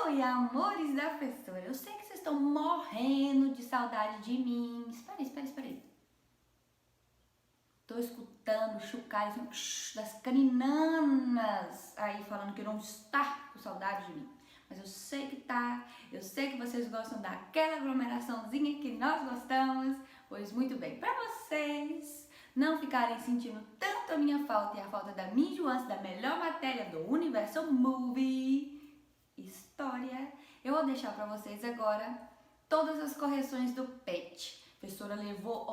Oi, amores da professora. Eu sei que vocês estão morrendo de saudade de mim. Espera aí. Tô escutando chocalhos das caninanas aí falando que não está com saudade de mim. Mas eu sei que tá. Eu sei que vocês gostam daquela aglomeraçãozinha que nós gostamos. Pois muito bem, para vocês não ficarem sentindo tanto a minha falta e a falta da minha enjoância da melhor matéria do Universal Movie, História, eu vou deixar para vocês agora todas as correções do PET. A professora levou,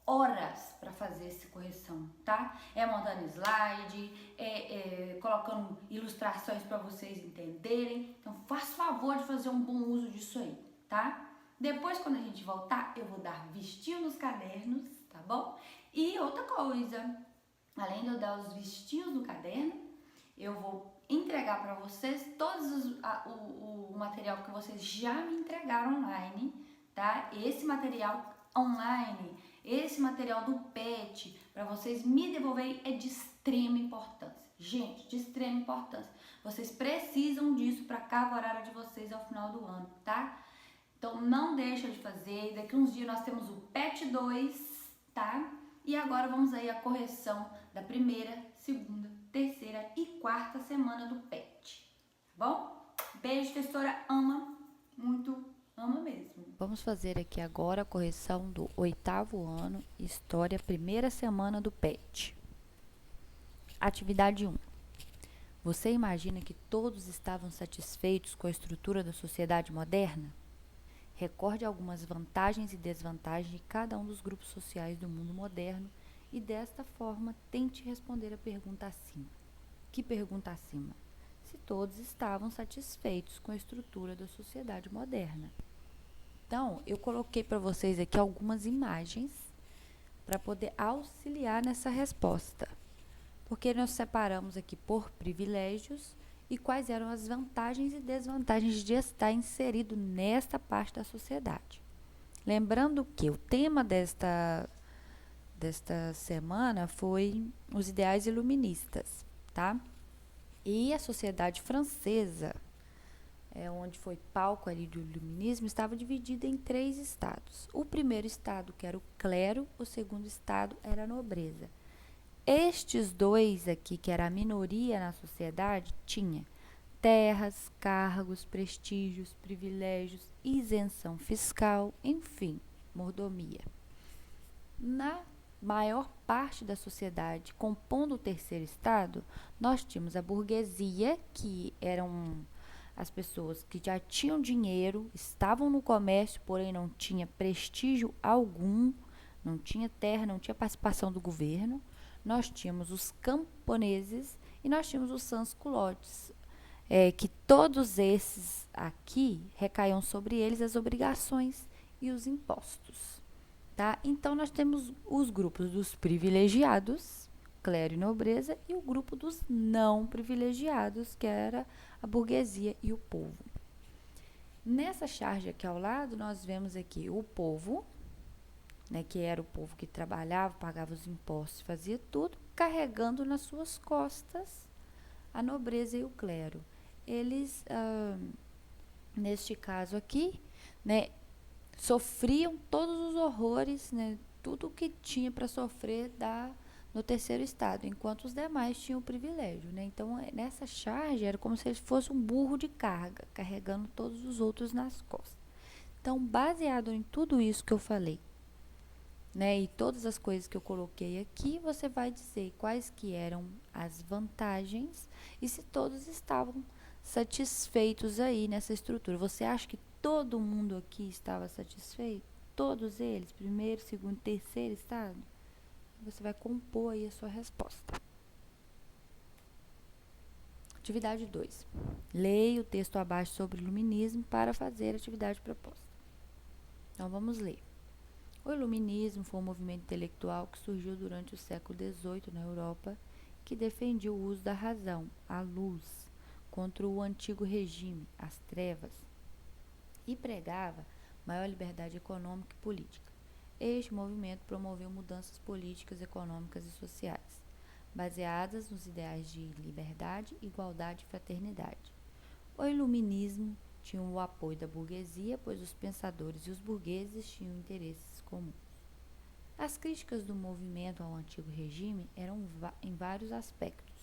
horas para fazer essa correção, tá? Montando slide, colocando ilustrações para vocês entenderem. Então, faça favor de fazer um bom uso disso aí, tá? Depois, quando a gente voltar, eu vou dar vistinho nos cadernos, tá bom? E outra coisa, além de eu dar os vistinhos no caderno, eu vou entregar para vocês o material que vocês já me entregaram online, tá? Esse material online, esse material do PET, para vocês me devolverem, é de extrema importância. Gente, de extrema importância. Vocês precisam disso para a carga horária de vocês ao final do ano, tá? Então não deixa de fazer. Daqui uns dias nós temos o PET 2, tá? E agora vamos aí à correção da primeira, segunda, terceira e quarta semana do PET, tá bom? Beijo, professora, ama, muito, ama mesmo. Vamos fazer aqui agora a correção do 8º ano, História, primeira semana do PET. Atividade 1. Você imagina que todos estavam satisfeitos com a estrutura da sociedade moderna? Recorde algumas vantagens e desvantagens de cada um dos grupos sociais do mundo moderno e, desta forma, tente responder a pergunta acima. Que pergunta acima? Se todos estavam satisfeitos com a estrutura da sociedade moderna. Então, eu coloquei para vocês aqui algumas imagens para poder auxiliar nessa resposta. Porque nós separamos aqui por privilégios e quais eram as vantagens e desvantagens de estar inserido nesta parte da sociedade. Lembrando que o tema desta semana foi os ideais iluministas, tá? E a sociedade francesa, onde foi palco ali do iluminismo, estava dividida em 3 estados. O primeiro estado, que era o clero, o segundo estado era a nobreza. Estes 2 aqui, que era a minoria na sociedade, tinha terras, cargos, prestígios, privilégios, isenção fiscal, enfim, mordomia. Na maior parte da sociedade, compondo o terceiro estado, nós tínhamos a burguesia, que eram as pessoas que já tinham dinheiro, estavam no comércio, porém não tinha prestígio algum, não tinha terra, não tinha participação do governo. Nós tínhamos os camponeses e nós tínhamos os sans-culottes, que todos esses aqui recaíam sobre eles as obrigações e os impostos, tá? Então, nós temos os grupos dos privilegiados, clero e nobreza, e o grupo dos não privilegiados, que era a burguesia e o povo. Nessa charge aqui ao lado, nós vemos aqui o povo, que era o povo que trabalhava, pagava os impostos, fazia tudo, carregando nas suas costas a nobreza e o clero. Eles, neste caso aqui, sofriam todos os horrores, tudo o que tinha para sofrer no terceiro estado, enquanto os demais tinham o privilégio. Então, nessa charge, era como se ele fosse um burro de carga, carregando todos os outros nas costas. Então, baseado em tudo isso que eu falei, e todas as coisas que eu coloquei aqui, você vai dizer quais que eram as vantagens e se todos estavam satisfeitos aí nessa estrutura. Você acha que todo mundo aqui estava satisfeito? Todos eles? Primeiro, segundo, terceiro estado? Você vai compor aí a sua resposta. Atividade 2. Leia o texto abaixo sobre iluminismo para fazer a atividade proposta. Então, vamos ler. O iluminismo foi um movimento intelectual que surgiu durante o século XVIII na Europa, que defendia o uso da razão, a luz, contra o antigo regime, as trevas, e pregava maior liberdade econômica e política. Este movimento promoveu mudanças políticas, econômicas e sociais, baseadas nos ideais de liberdade, igualdade e fraternidade. O iluminismo tinha o apoio da burguesia, pois os pensadores e os burgueses tinham interesses comuns. As críticas do movimento ao antigo regime eram em vários aspectos,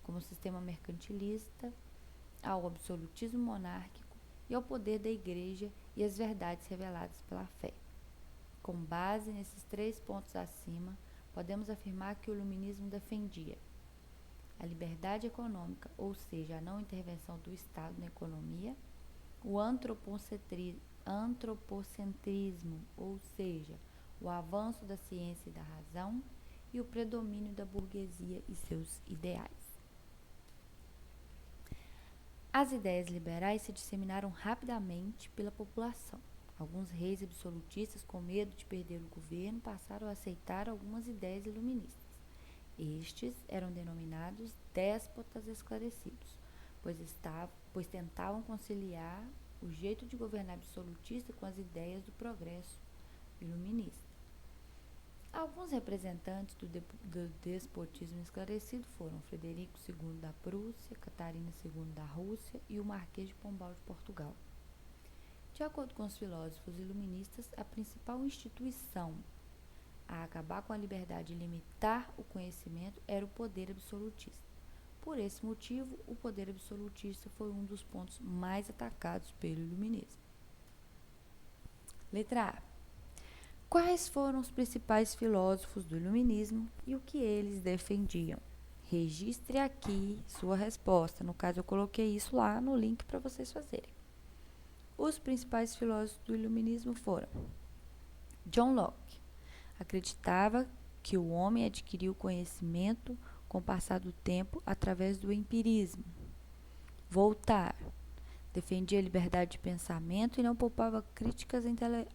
como o sistema mercantilista, ao absolutismo monárquico e ao poder da Igreja e as verdades reveladas pela fé. Com base nesses 3 pontos acima, podemos afirmar que o iluminismo defendia a liberdade econômica, ou seja, a não intervenção do Estado na economia, o antropocentrismo, ou seja, o avanço da ciência e da razão, e o predomínio da burguesia e seus ideais. As ideias liberais se disseminaram rapidamente pela população. Alguns reis absolutistas, com medo de perder o governo, passaram a aceitar algumas ideias iluministas. Estes eram denominados déspotas esclarecidos, pois tentavam conciliar o jeito de governar absolutista com as ideias do progresso iluminista. Alguns representantes do despotismo esclarecido foram Frederico II da Prússia, Catarina II da Rússia e o Marquês de Pombal de Portugal. De acordo com os filósofos iluministas, a principal instituição a acabar com a liberdade e limitar o conhecimento era o poder absolutista. Por esse motivo, o poder absolutista foi um dos pontos mais atacados pelo iluminismo. Letra A. Quais foram os principais filósofos do iluminismo e o que eles defendiam? Registre aqui sua resposta. No caso, eu coloquei isso lá no link para vocês fazerem. Os principais filósofos do iluminismo foram John Locke. Acreditava que o homem adquiriu conhecimento com o passar do tempo através do empirismo. Voltaire defendia a liberdade de pensamento e não poupava críticas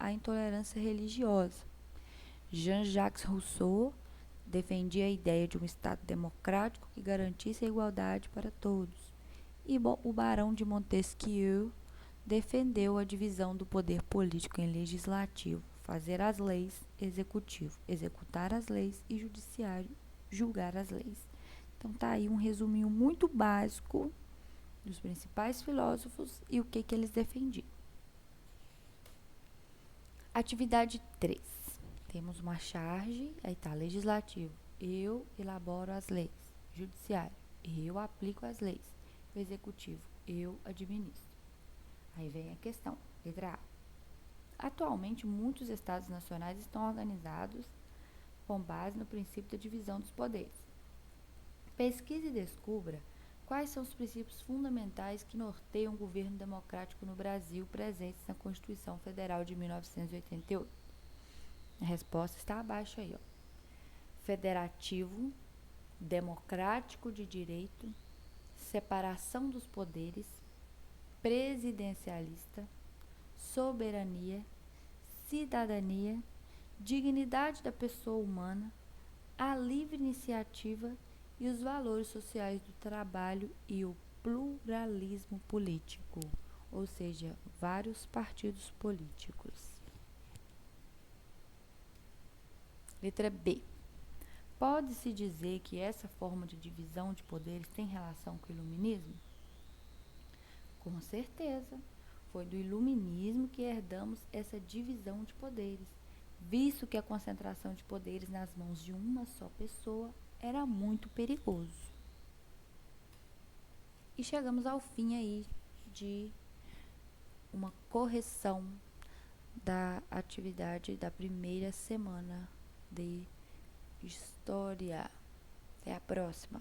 à intolerância religiosa. Jean-Jacques Rousseau defendia a ideia de um Estado democrático que garantisse a igualdade para todos. E o barão de Montesquieu defendeu a divisão do poder político em legislativo, fazer as leis, executivo, executar as leis e judiciário, julgar as leis. Então tá aí um resuminho muito básico dos principais filósofos e o que eles defendiam. Atividade 3. Temos uma charge, aí tá, legislativo, eu elaboro as leis. Judiciário, eu aplico as leis. O executivo, eu administro. Aí vem a questão, letra A. Atualmente, muitos estados nacionais estão organizados com base no princípio da divisão dos poderes. Pesquise e descubra quais são os princípios fundamentais que norteiam o governo democrático no Brasil presentes na Constituição Federal de 1988. A resposta está abaixo aí, ó. Federativo, democrático de direito, separação dos poderes, presidencialista, soberania, cidadania, dignidade da pessoa humana, a livre iniciativa e os valores sociais do trabalho e o pluralismo político, ou seja, vários partidos políticos. Letra B. Pode-se dizer que essa forma de divisão de poderes tem relação com o iluminismo? Com certeza, foi do iluminismo que herdamos essa divisão de poderes, visto que a concentração de poderes nas mãos de uma só pessoa era muito perigoso. E chegamos ao fim aí de uma correção da atividade da primeira semana de História. Até a próxima.